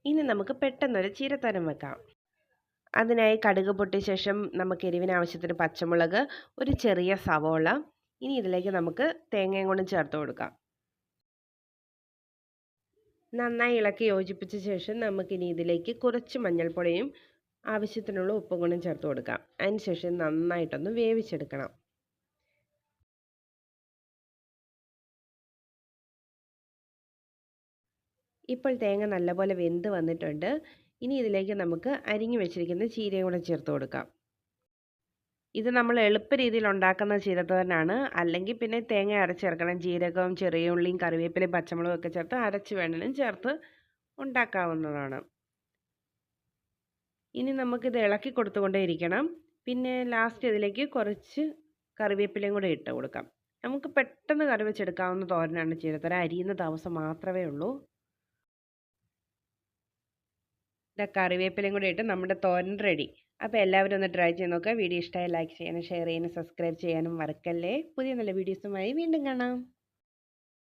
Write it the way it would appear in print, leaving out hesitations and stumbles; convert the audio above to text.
ഇനി നമുക്ക് പെട്ടെന്നൊരു ചീരത്തോരൻ വെക്കാം. അതിനായി കടുക് പൊട്ടിയ ശേഷം നമുക്ക് എരിവിന് ആവശ്യത്തിന് പച്ചമുളക്, ഒരു ചെറിയ സവോള. ഇനി ഇതിലേക്ക് നമുക്ക് തേങ്ങയും കൂടി ചേർത്ത് കൊടുക്കാം. നന്നായി ഇളക്കി യോജിപ്പിച്ച ശേഷം നമുക്കിനി ഇതിലേക്ക് കുറച്ച് മഞ്ഞൾപ്പൊടിയും ആവശ്യത്തിനുള്ള ഉപ്പും കൂടി ചേർത്ത് കൊടുക്കാം. അതിനുശേഷം നന്നായിട്ടൊന്ന് വേവിച്ചെടുക്കണം. ഇപ്പോൾ തേങ്ങ നല്ലപോലെ വെന്ത് വന്നിട്ടുണ്ട്. ഇനി ഇതിലേക്ക് നമുക്ക് അരിഞ്ഞു വെച്ചിരിക്കുന്ന ചീരയും കൂടെ ചേർത്ത് കൊടുക്കാം. ഇത് നമ്മൾ എളുപ്പ രീതിയിൽ ഉണ്ടാക്കുന്ന ചീരത്തോരനാണ്. അല്ലെങ്കിൽ പിന്നെ തേങ്ങ അരച്ചേർക്കണം. ജീരകവും ചെറിയ ഉള്ളിയും കറിവേപ്പിലയും പച്ചമുളകും ഒക്കെ ചേർത്ത് അരച്ച് വേണമെങ്കിലും ചേർത്ത് ഉണ്ടാക്കാവുന്നതാണ്. ഇനി നമുക്കിത് ഇളക്കി കൊടുത്തുകൊണ്ടേ ഇരിക്കണം. പിന്നെ ലാസ്റ്റ് ഇതിലേക്ക് കുറച്ച് കറിവേപ്പിലയും കൂടെ ഇട്ട് കൊടുക്കാം. നമുക്ക് പെട്ടെന്ന് കറി വെച്ചെടുക്കാവുന്ന തോരനാണ് ചീരത്തോരൻ. അരിയുന്ന താമസം മാത്രമേ ഉള്ളൂ. കറിവേപ്പിലയും കൂടി ഇട്ട് നമ്മുടെ തോരൻ റെഡി. അപ്പോൾ എല്ലാവരും ഒന്ന് ട്രൈ ചെയ്ത് നോക്കുക. വീഡിയോ ഇഷ്ടമായി ലൈക്ക് ചെയ്യാനും ഷെയർ ചെയ്യാനും സബ്സ്ക്രൈബ് ചെയ്യാനും മറക്കല്ലേ. പുതിയ നല്ല വീഡിയോസുമായി വീണ്ടും കാണാം.